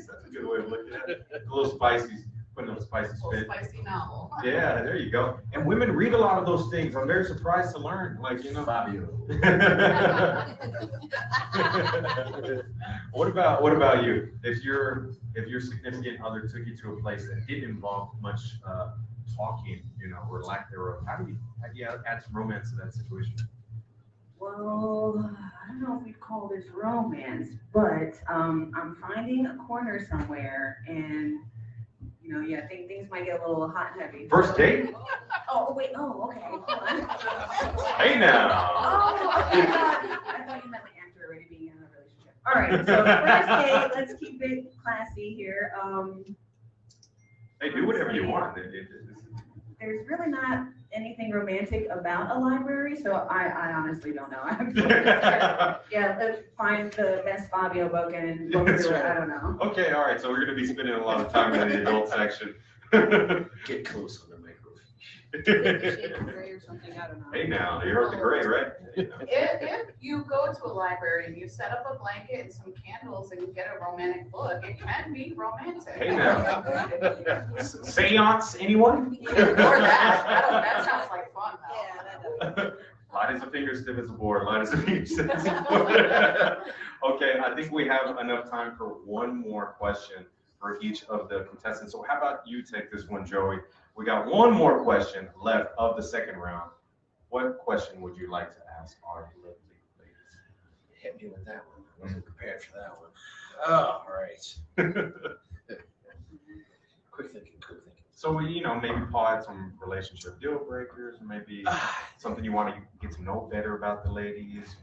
[SPEAKER 1] that's a good way of looking at it. A little spicy, putting a little spicy spin.
[SPEAKER 6] Spicy novel.
[SPEAKER 1] Yeah, there you go. And women read a lot of those things. I'm very surprised to learn, Fabio. What about you? If your significant other took you to a place that didn't involve much talking, or lack thereof, how do you add some romance to that situation?
[SPEAKER 2] Well, I don't know if we'd call this romance, but I'm finding a corner somewhere, and I think things might get a little hot and heavy.
[SPEAKER 1] First date?
[SPEAKER 2] Oh, wait. Oh, okay. Hold on.
[SPEAKER 1] Hey now.
[SPEAKER 2] Oh, okay. I thought you meant the actor already being in a relationship. All right. So first date, let's keep it classy here.
[SPEAKER 1] Hey, do whatever you want.
[SPEAKER 2] There's really not anything romantic about a library, so I honestly don't know. Yeah, let's find the best Fabio book and go through it. I don't know.
[SPEAKER 1] Okay, all right. So we're going to be spending a lot of time in the adult section.
[SPEAKER 3] Get close on the microphone.
[SPEAKER 6] Gray or something, I don't know.
[SPEAKER 1] Hey now, you heard the gray, right?
[SPEAKER 6] If you go to a library and you set up a blanket and some candles and you get a romantic book, it can be romantic.
[SPEAKER 1] Hey now. Seance, anyone?
[SPEAKER 6] Or that sounds like fun though.
[SPEAKER 2] Yeah, that does.
[SPEAKER 1] Light as a finger, stiff as a board. Light as a finger, stiff as a board. Okay, I think we have enough time for one more question for each of the contestants. So how about you take this one, Joey? We got one more question left of the second round. What question would you like to ask our lovely ladies?
[SPEAKER 3] Hit me with that one. I wasn't prepared for that one. Oh, all right. Quick thinking.
[SPEAKER 1] So, maybe Paul had some relationship deal breakers, maybe something you want to get to know better about the ladies,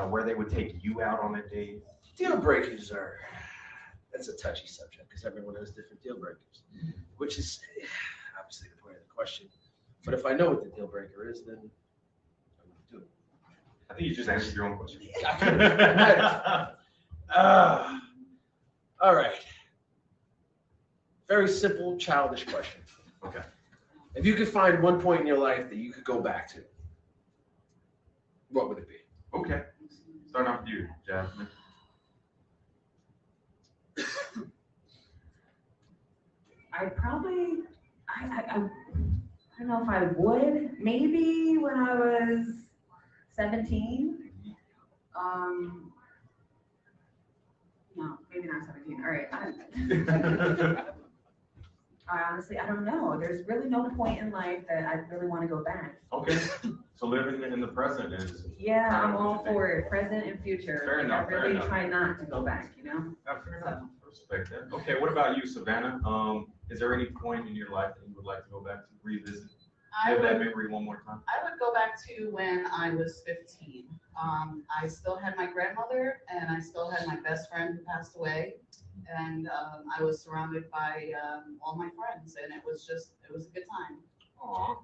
[SPEAKER 1] where they would take you out on a date.
[SPEAKER 3] Deal breakers that's a touchy subject because everyone has different deal breakers, which is obviously the point of the question. But if I know what the deal breaker is, then I would do it.
[SPEAKER 1] I think you just answered your own question.
[SPEAKER 3] All right. Very simple, childish question.
[SPEAKER 1] Okay.
[SPEAKER 3] If you could find one point in your life that you could go back to, what would it be?
[SPEAKER 1] Okay. Starting off with you, Jasmine.
[SPEAKER 2] I probably, I don't know if I would. Maybe when I was 17. No, maybe not 17. All right. I honestly, I don't know. There's really no point in life that I really want to go back.
[SPEAKER 1] Okay. So living in the present is.
[SPEAKER 2] Yeah, I'm all for it. Present and future.
[SPEAKER 1] Fair enough.
[SPEAKER 2] I really try not to go back, you know?
[SPEAKER 1] Fair enough. Respect that. Okay, what about you, Savannah? Is there any point in your life that you would like to go back to revisit? Live that memory one more time.
[SPEAKER 6] I would go back to when I was 15. I still had my grandmother and I still had my best friend who passed away. And I was surrounded by all my friends, and it was a good time.
[SPEAKER 1] Aw.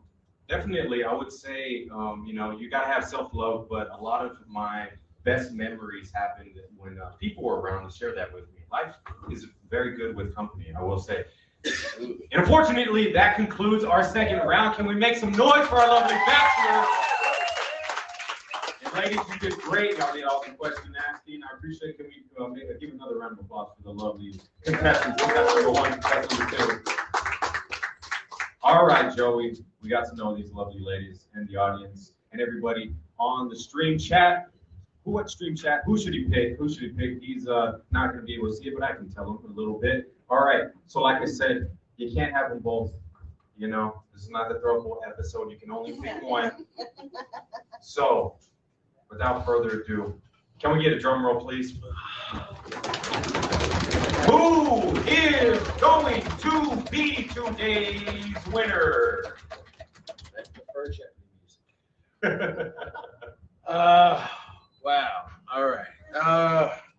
[SPEAKER 1] Definitely, I would say, you gotta have self-love, but a lot of my best memories happened when people were around to share that with me. Life is very good with company, I will say. And unfortunately, that concludes our second round. Can we make some noise for our lovely bachelors? And ladies, you did great. Y'all did all the question asking. I appreciate it. Can we give another round of applause for the lovely contestants? Contestant number 1, contestant number 2. All right, Joey, we got to know these lovely ladies and the audience and everybody on the stream chat. What stream chat? Who should he pick? Who should he pick? He's not going to be able to see it, but I can tell him a little bit. All right, so like I said, you can't have them both. You know, this is not the throwable episode. You can only pick one. So, without further ado, can we get a drum roll, please? Who is going to be today's winner?
[SPEAKER 3] Wow. All right.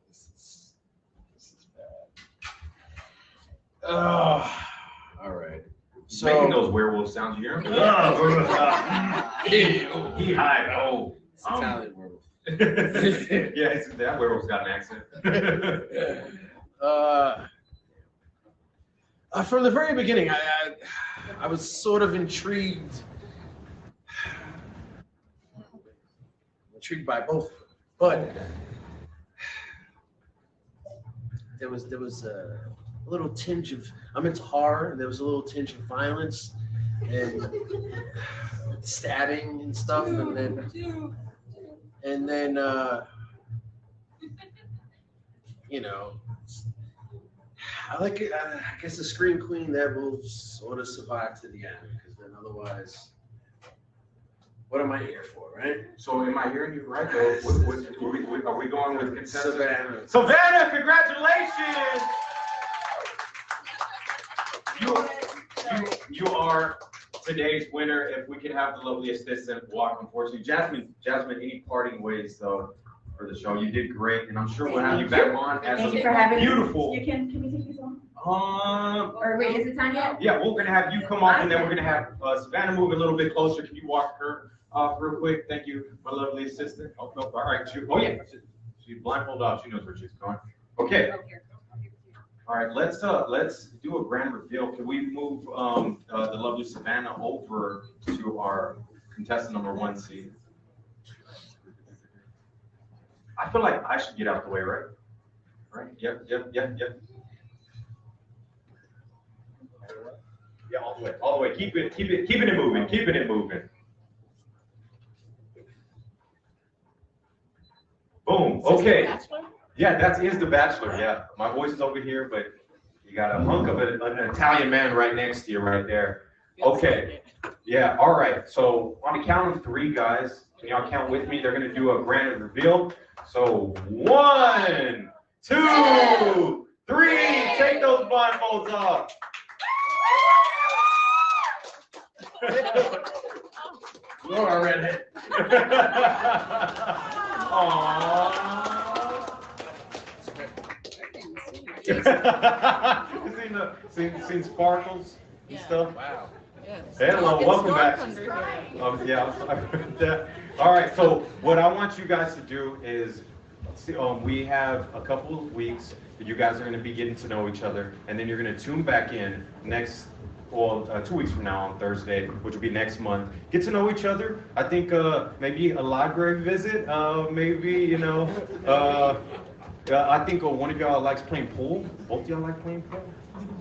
[SPEAKER 3] This is bad. All right.
[SPEAKER 1] So making those werewolf sounds, you hear him? He high. Oh,
[SPEAKER 3] Italian werewolf.
[SPEAKER 1] Yeah, that werewolf's got an accent.
[SPEAKER 3] From the very beginning, I was sort of intrigued by both, but there was a little tinge of, I'm into horror, and there was a little tinge of violence and stabbing and stuff, and then I guess the Scream Queen that will sort of survive to the end, because then otherwise, what am I here for, right?
[SPEAKER 1] So am I hearing you right, though? Are we going with contestant?
[SPEAKER 3] Savannah.
[SPEAKER 1] Savannah, congratulations! You are today's winner. If we could have the lovely assistant walk, unfortunately. Jasmine, any parting ways, though, for the show? You did great, and I'm sure we'll have you back on as
[SPEAKER 2] Thank you for having
[SPEAKER 1] beautiful.
[SPEAKER 2] me. Can we take this on? Or wait, is it time yet?
[SPEAKER 1] Yeah, we're gonna have you come off, and then we're gonna have Savannah move a little bit closer. Can you walk her off real quick? Thank you, my lovely assistant. Oh, no, all right. Yeah, she's blindfolded off. She knows where she's going. Okay. All right, let's do a grand reveal. Can we move the lovely Savannah over to our contestant number 1 seat? I feel like I should get out the way, right? Right? Yep. Yeah, all the way. Keep it moving. Boom. Okay. Yeah, that is The Bachelor. Yeah, my voice is over here, but you got a hunk of an Italian man right next to you, right there. Okay. Yeah. All right. So on the count of 3, guys, can y'all count with me? They're gonna do a grand reveal. So 1, 2, 3. Take those blindfolds off. You're a redhead. Aww. seen sparkles and stuff. Wow.
[SPEAKER 8] Yes.
[SPEAKER 1] Hello, welcome back. Yeah, I'm sorry about that. All right, so what I want you guys to do is, we have a couple of weeks that you guys are going to be getting to know each other, and then you're going to tune back in 2 weeks from now on Thursday, which will be next month. Get to know each other. I think maybe a library visit, I think one of y'all likes playing pool. Both of y'all like playing pool?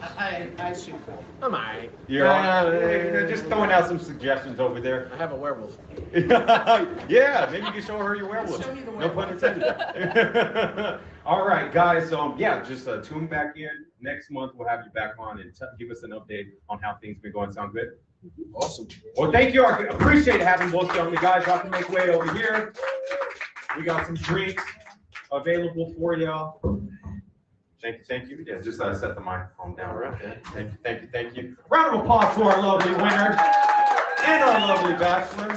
[SPEAKER 6] I shoot cool.
[SPEAKER 3] I'm alright.
[SPEAKER 1] You're just throwing out some suggestions over there.
[SPEAKER 3] I have a werewolf.
[SPEAKER 1] Yeah, maybe you can show her your werewolf.
[SPEAKER 6] Show me the
[SPEAKER 1] No pun
[SPEAKER 6] werewolf.
[SPEAKER 1] intended. All right, guys. Yeah, just tune back in. Next month we'll have you back on and give us an update on how things been going. Sound good?
[SPEAKER 3] Awesome.
[SPEAKER 1] Well, thank you. I appreciate having both of you guys. Y'all can make way over here. We got some drinks available for y'all. Thank you. Yeah, just set the microphone down right there. Thank you. Round of applause for our lovely winner and our lovely bachelor.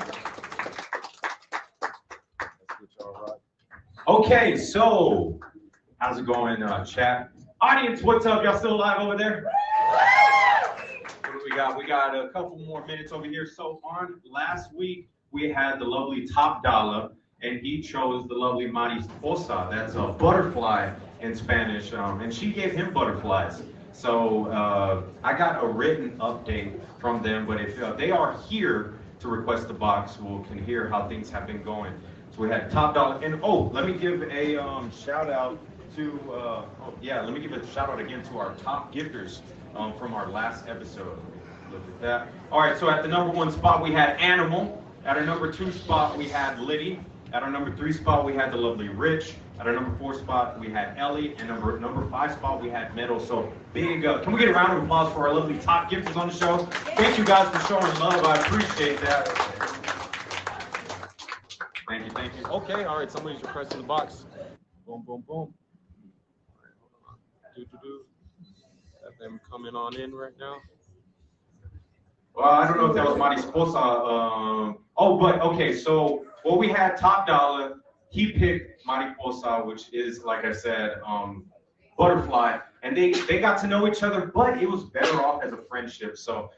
[SPEAKER 1] Okay, so how's it going, chat? Audience, what's up? Y'all still alive over there? What do we got? We got a couple more minutes over here. So on last week, we had the lovely Top Dollar, and he chose the lovely mariposa. That's a butterfly in Spanish, and she gave him butterflies. So I got a written update from them, but if they are here to request the box, we can hear how things have been going. So we had Top Dollar, and let me give a shout out to let me give a shout out again to our top gifters from our last episode. Look at that. All right, so at the number 1 spot we had Animal. At our number 2 spot we had Liddy. At our number 3 spot we had the lovely Rich. At our number 4 spot we had Ellie, and number 5 spot we had Metal. So big, can we get a round of applause for our lovely top gifters on the show? Thank you guys for showing love. I appreciate that. Thank you. Okay, all right, somebody's requesting the box. Boom, boom, boom. Got them coming on in right now. Well, I don't know if that was mariposa. But okay, so we had Top Dollar. He picked mariposa, which is, like I said, butterfly, and they got to know each other, but it was better off as a friendship. So,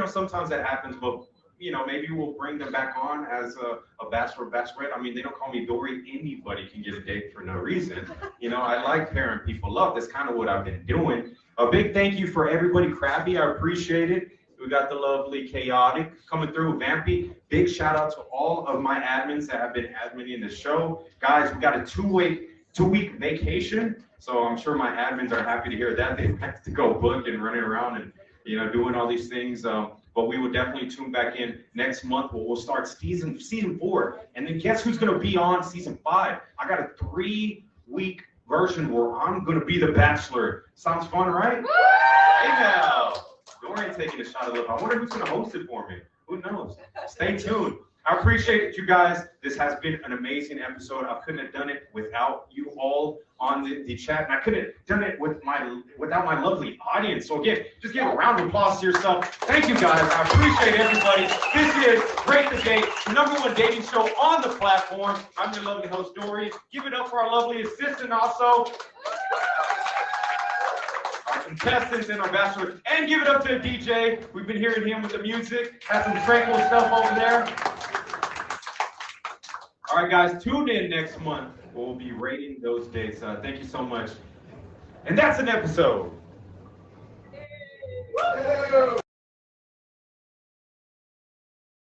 [SPEAKER 1] sometimes that happens, but maybe we'll bring them back on as a bachelor, bachelorette. I mean, they don't call me Dory. Anybody can get a date for no reason. I like pairing people up. That's kind of what I've been doing. A big thank you for everybody. Crabby, I appreciate it. We got the lovely Chaotic coming through. Vampy, big shout out to all of my admins that have been adminning the show. Guys, we got a two-week vacation, so I'm sure my admins are happy to hear that. They have to go book and running around and doing all these things. But we will definitely tune back in next month. We'll start season 4, and then guess who's gonna be on season 5? I got a 3-week version where I'm gonna be the Bachelor. Sounds fun, right? Hey now. Dorian taking a shot of love. I wonder who's going to host it for me. Who knows? Stay tuned. I appreciate it, you guys. This has been an amazing episode. I couldn't have done it without you all on the chat, and I couldn't have done it without my lovely audience. So again, just give a round of applause to yourself. Thank you, guys. I appreciate everybody. This is Rate the Date, the #1 dating show on the platform. I'm your lovely host, Dorian. Give it up for our lovely assistant also. Contestants and our bachelor, and give it up to the DJ. We've been hearing him with the music. Has some tranquil stuff over there. All right, guys, tune in next month. We'll be rating those dates. Thank you so much. And that's an episode.